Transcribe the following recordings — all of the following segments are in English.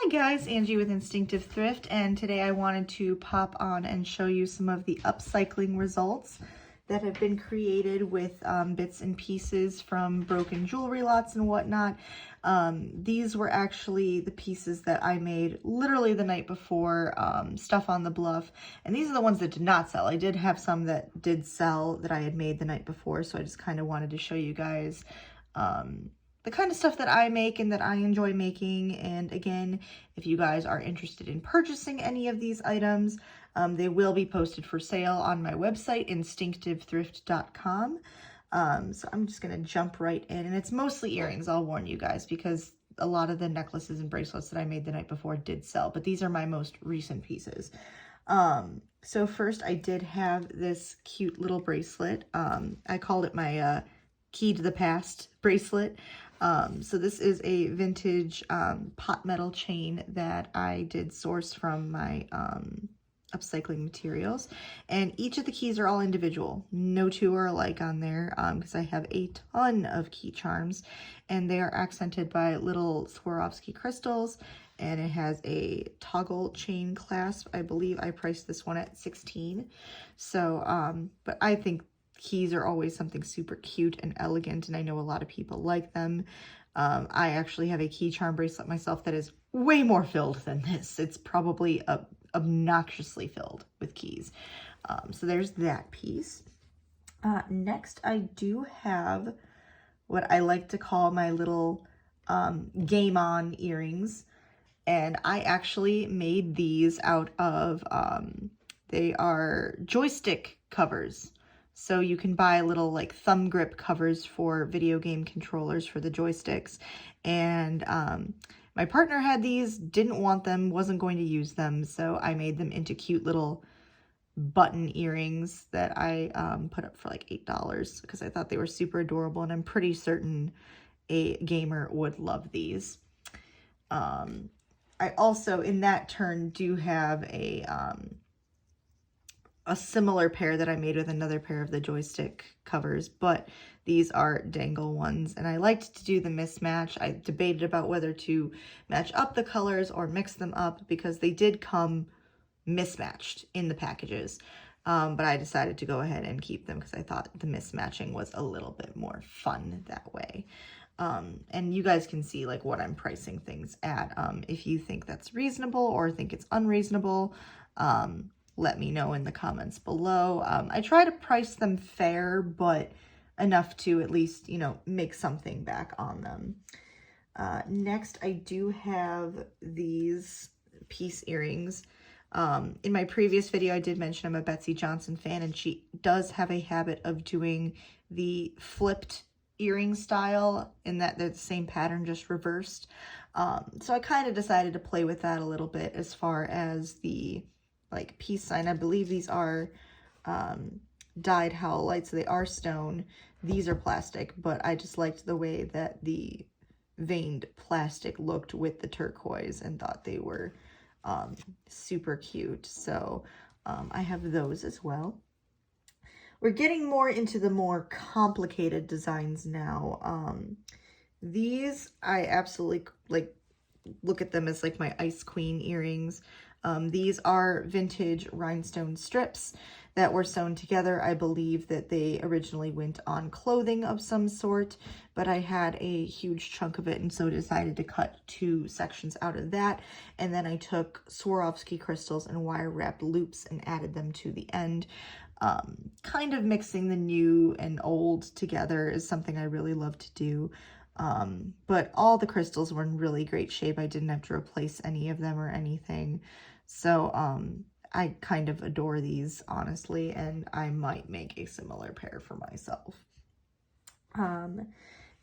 Hi guys, Angie with Instinctive Thrift, and today I wanted to pop on and show you some of the upcycling results that have been created with bits and pieces from broken jewelry lots and whatnot. These were actually the pieces that I made literally the night before, stuff on the bluff, and these are the ones that did not sell. I did have some that did sell that I had made the night before, so I just kind of wanted to show you guys the kind of stuff that I make and that I enjoy making. And again, if you guys are interested in purchasing any of these items, they will be posted for sale on my website, instinctivethrift.com. So I'm just going to jump right in, and it's mostly earrings, I'll warn you guys, because a lot of the necklaces and bracelets that I made the night before did sell, but these are my most recent pieces. So first I did have this cute little bracelet. I called it my Key to the Past bracelet. So this is a vintage pot metal chain that I did source from my upcycling materials, and each of the keys are all individual. No two are alike on there because I have a ton of key charms, and they are accented by little Swarovski crystals, and it has a toggle chain clasp. I believe I priced this one at $16. So but I think keys are always something super cute and elegant, and I know a lot of people like them. I actually have a key charm bracelet myself that is way more filled than this. It's probably obnoxiously filled with keys. So there's that piece. Next, I do have what I like to call my little game on earrings, and I actually made these out of, they are joystick covers. So you can buy little like thumb grip covers for video game controllers for the joysticks. And my partner had these, didn't want them, wasn't going to use them. So I made them into cute little button earrings that I put up for like $8 because I thought they were super adorable. And I'm pretty certain a gamer would love these. I also, in that turn, do have a similar pair that I made with another pair of the joystick covers, but these are dangle ones, and I liked to do the mismatch. I debated about whether to match up the colors or mix them up because they did come mismatched in the packages, but I decided to go ahead and keep them because I thought the mismatching was a little bit more fun that way. And you guys can see like what I'm pricing things at. If you think that's reasonable or think it's unreasonable, let me know in the comments below. I try to price them fair, but enough to at least, you know, make something back on them. Next, I do have these piece earrings. In my previous video, I did mention I'm a Betsy Johnson fan, and she does have a habit of doing the flipped earring style in that they're the same pattern, just reversed. So I kind of decided to play with that a little bit as far as the like peace sign. I believe these are dyed howlite, so they are stone. These are plastic, but I just liked the way that the veined plastic looked with the turquoise and thought they were super cute. So I have those as well. We're getting more into the more complicated designs now. These I absolutely like, look at them as like my Ice Queen earrings. These are vintage rhinestone strips that were sewn together. I believe that they originally went on clothing of some sort, but I had a huge chunk of it, and so decided to cut 2 sections out of that. And then I took Swarovski crystals and wire wrapped loops and added them to the end. Kind of mixing the new and old together is something I really love to do. But all the crystals were in really great shape. I didn't have to replace any of them or anything. So I kind of adore these, honestly, and I might make a similar pair for myself.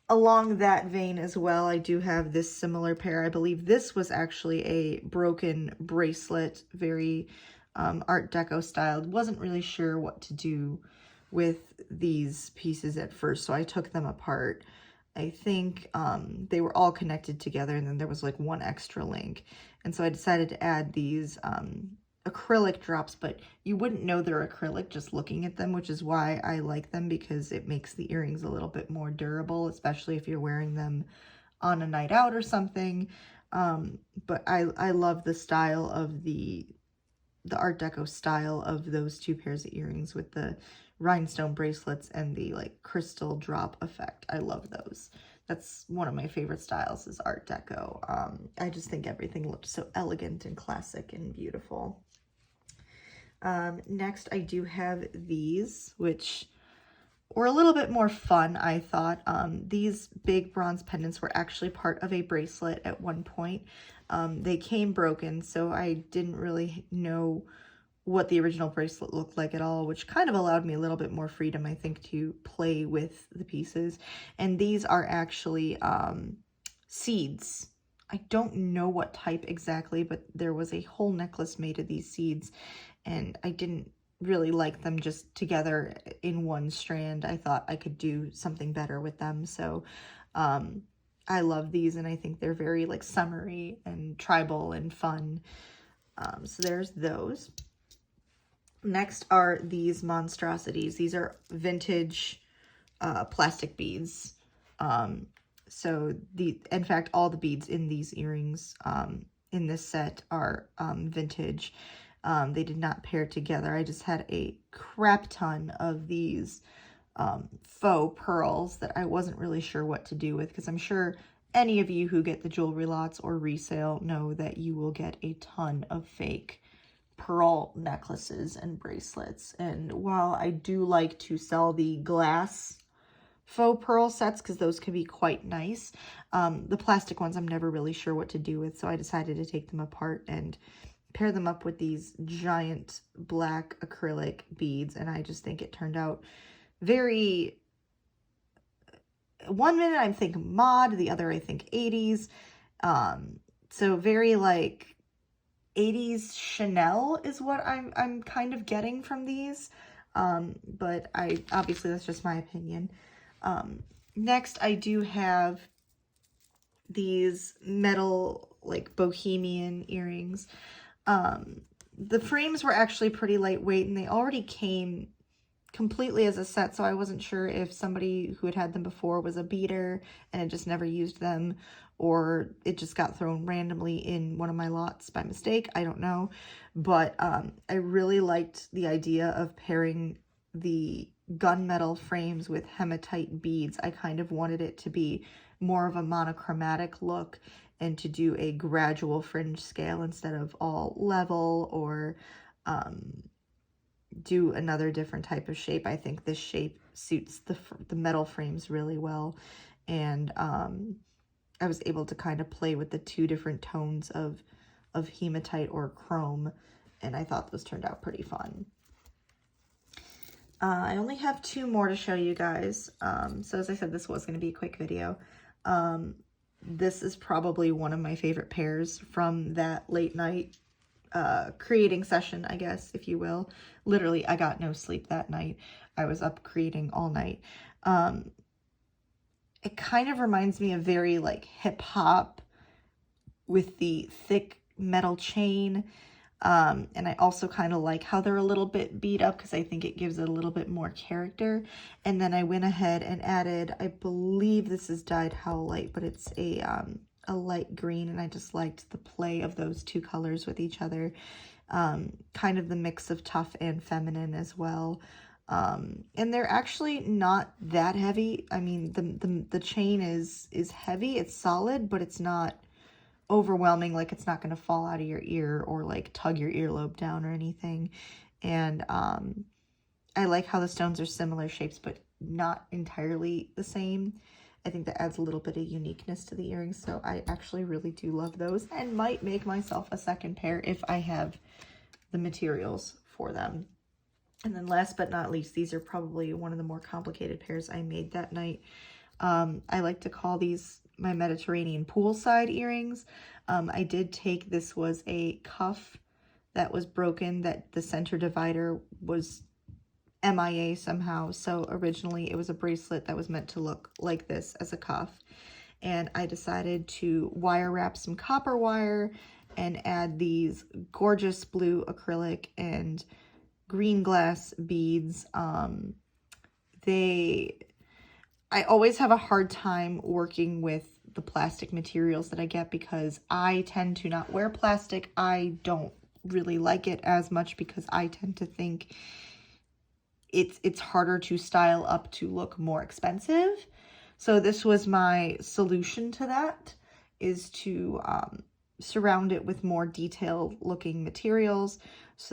Along that vein as well, I do have this similar pair. I believe this was actually a broken bracelet, very Art Deco styled. Wasn't really sure what to do with these pieces at first, so I took them apart. I think they were all connected together, and then there was like one extra link. And so I decided to add these acrylic drops, but you wouldn't know they're acrylic just looking at them, which is why I like them, because it makes the earrings a little bit more durable, especially if you're wearing them on a night out or something. But I love the style of the Art Deco style of those two pairs of earrings with the rhinestone bracelets and the like crystal drop effect. I love those. That's one of my favorite styles is Art Deco. I just think everything looked so elegant and classic and beautiful. Next, I do have these, which were a little bit more fun, I thought. These big bronze pendants were actually part of a bracelet at one point. They came broken, so I didn't really know what the original bracelet looked like at all, which kind of allowed me a little bit more freedom, I think, to play with the pieces. And these are actually seeds. I don't know what type exactly, but there was a whole necklace made of these seeds, and I didn't really like them just together in one strand. I thought I could do something better with them. So I love these, and I think they're very like summery and tribal and fun. So there's those. Next are these monstrosities. These are vintage plastic beads. So in fact, all the beads in these earrings in this set are vintage. They did not pair together. I just had a crap ton of these faux pearls that I wasn't really sure what to do with, because I'm sure any of you who get the jewelry lots or resale know that you will get a ton of fake pearl necklaces and bracelets. And while I do like to sell the glass faux pearl sets, because those can be quite nice, the plastic ones I'm never really sure what to do with, so I decided to take them apart and pair them up with these giant black acrylic beads, and I just think it turned out very, one minute I'm thinking mod, the other I think 80s, so very like 80s Chanel is what I'm kind of getting from these, but obviously that's just my opinion. Next I do have these metal like bohemian earrings. The frames were actually pretty lightweight, and they already came completely as a set, so I wasn't sure if somebody who had had them before was a beater and had just never used them, or it just got thrown randomly in one of my lots by mistake. I don't know, but I really liked the idea of pairing the gunmetal frames with hematite beads. I kind of wanted it to be more of a monochromatic look and to do a gradual fringe scale instead of all level, or do another different type of shape. I think this shape suits the metal frames really well, and I was able to kind of play with the two different tones of hematite or chrome, and I thought those turned out pretty fun. I only have two more to show you guys, so as I said, this was going to be a quick video. This is probably one of my favorite pairs from that late night creating session, I guess, if you will. Literally, I got no sleep that night. I was up creating all night. It kind of reminds me of very like hip hop with the thick metal chain. And I also kind of like how they're a little bit beat up, because I think it gives it a little bit more character. And then I went ahead and added, I believe this is dyed Howlite, but it's a light green, and I just liked the play of those two colors with each other. Kind of the mix of tough and feminine as well. And they're actually not that heavy. I mean, the chain is heavy, it's solid, but it's not overwhelming, like it's not going to fall out of your ear or like tug your earlobe down or anything. And I like how the stones are similar shapes but not entirely the same. I think that adds a little bit of uniqueness to the earrings, so I actually really do love those, and might make myself a second pair if I have the materials for them. And then last but not least, these are probably one of the more complicated pairs I made that night. I like to call these my Mediterranean poolside earrings. I did take, this was a cuff that was broken, that the center divider was MIA somehow. So originally it was a bracelet that was meant to look like this as a cuff. And I decided to wire wrap some copper wire and add these gorgeous blue acrylic and green glass beads. I always have a hard time working with the plastic materials that I get, because I tend to not wear plastic. I don't really like it as much because I tend to think it's harder to style up to look more expensive. So this was my solution to that, is to surround it with more detailed looking materials,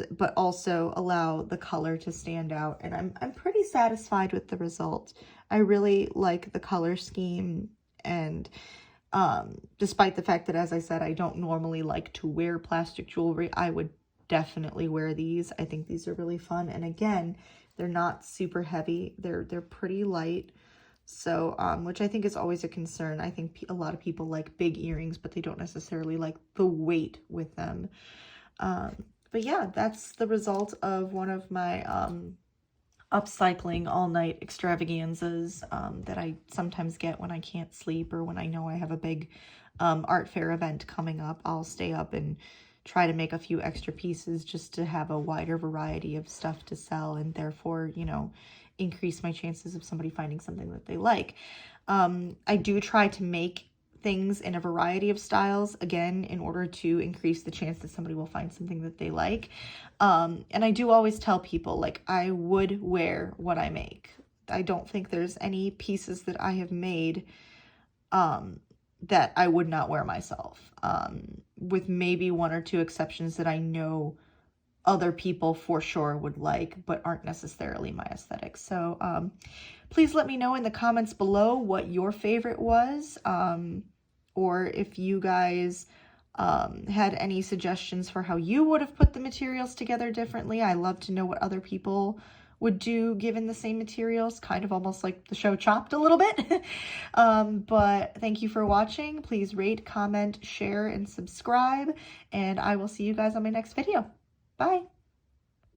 but also allow the color to stand out. And I'm pretty satisfied with the result. I really like the color scheme, and despite the fact that, as I said, I don't normally like to wear plastic jewelry, I would definitely wear these. I think these are really fun. And again, they're not super heavy. They're pretty light. So, which I think is always a concern. I think a lot of people like big earrings, but they don't necessarily like the weight with them. But yeah, that's the result of one of my upcycling all-night extravaganzas that I sometimes get when I can't sleep, or when I know I have a big art fair event coming up. I'll stay up and try to make a few extra pieces just to have a wider variety of stuff to sell, and therefore, you know, increase my chances of somebody finding something that they like. I do try to make things in a variety of styles, again, in order to increase the chance that somebody will find something that they like. And I do always tell people, like, I would wear what I make. I don't think there's any pieces that I have made that I would not wear myself, with maybe one or two exceptions that I know other people for sure would like, but aren't necessarily my aesthetic. So please let me know in the comments below what your favorite was, or if you guys had any suggestions for how you would have put the materials together differently. I love to know what other people would do given the same materials, kind of almost like the show Chopped a little bit. But thank you for watching. Please rate, comment, share, and subscribe, and I will see you guys on my next video. Bye.